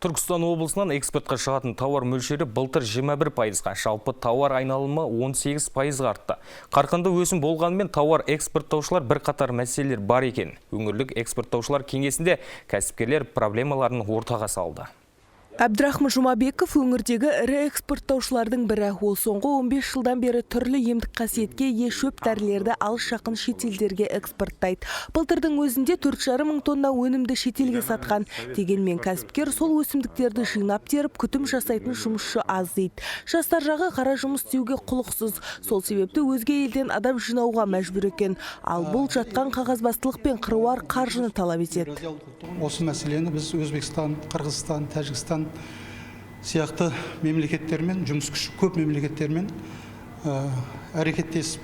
Түркістан облысынан экспортқа шығатын тауар мөлшері былтыр 21%-ға, жалпы тауар айналымы 18%-ға артты. Қарқынды өсім болғанымен тауар экспорттаушылар бірқатар мәселелер бар екен. Өңірлік экспорттаушылар кеңесінде кәсіпкерлер проблемаларын ортаға салды. Абдрахман Жұмабеков өңірдегі ірі экспорттаушылардың бірі. Ол соңғы 15 жылдан бері түрлі емдік қасиетке ие шөп дәрілерді алыс жақын шетелдерге экспорттайды. Былтырдың өзінде 4,5 мың тонна өнімді шетелге сатқан. Дегенмен кәсіпкер сол өсімдіктерді жинап теріп, күтім жасайтын жұмысшы аз дейді. Жастар жағы қара жұмыс істеуге құлықсыз. Сол себепті өзге елден адам жинауға мәжбүр екен. Ал бұл жатқан қағазбастылық пен қыруар қаржыны талап етеді. Осы мәселені біз Өзбекстан, Қырғызстан, Тәжікстан сияқты мемлекеттермен, жұмыс күші көп мемлекеттермен әрекеттесіп,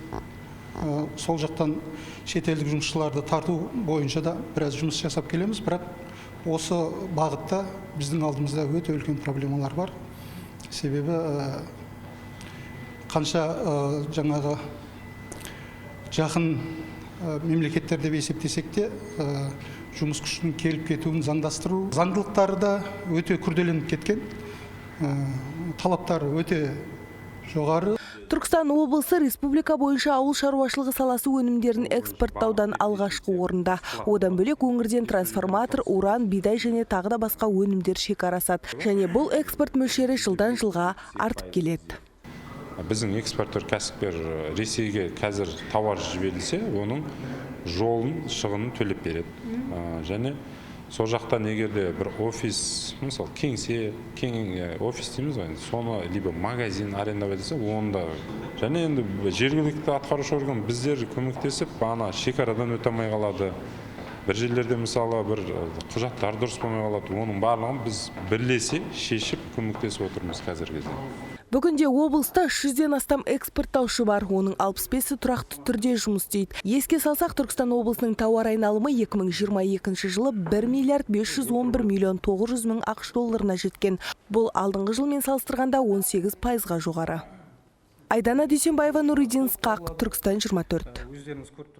сол жақтан шетелдік жұмысшыларды тарту бойынша да біраз жұмыс жасап келеміз, бірақ осы бағытта біздің алдымызда өте үлкен проблемалар бар. Себебі қанша жаңағы жақын мемлекеттер деп есептесек те, жұмыс күшінің келіп кетуін заңдастыру. Заңдылықтары да өте күрделеніп кеткен, талаптары өте жоғары. Түркістан облысы республика бойынша ауыл шаруашылығы саласы өнімдерін экспорттаудан алғашқы орында. Одан бөлек өңірден трансформатор, уран, бидай және тағы да басқа өнімдер шекарасады. Және бұл экспорт мөлшері жылдан жылға артып келеді. Біздің экспортер кәсіпкер Ресейге қазір тауар жіберілсе, оның жолын, шығынын төлеп береді. Және сол жақтан егерде бір офис, мысалы кеңсе, офис дейміз ғой, соны либо магазин арендовать етсе, онда. Және енді жергілікті атқарушы орган біздер көмектесіп, ана шекарадан өте алмай қалады. Бір жерлерде мысалы бір құжаттар дұрыс болмай қалады. Оның барлығын біз бірлесе шешіп көмектесіп отырмыз қазіргі кезде. Бүгінде облыста 300-ден астам экспорттаушы бар, оның 65-і тұрақты түрде жұмыс істейді. Еске салсақ, Түркістан облысының тауар айналымы 2022 жылы 1 миллиард 511 миллион 900 мың ақш долларына жеткен. Бұл алдыңғы жылмен салыстырғанда 18%-ға жоғары. Айдана Дүйсенбаева, Нұридин Ысқақ, Түркістан 24.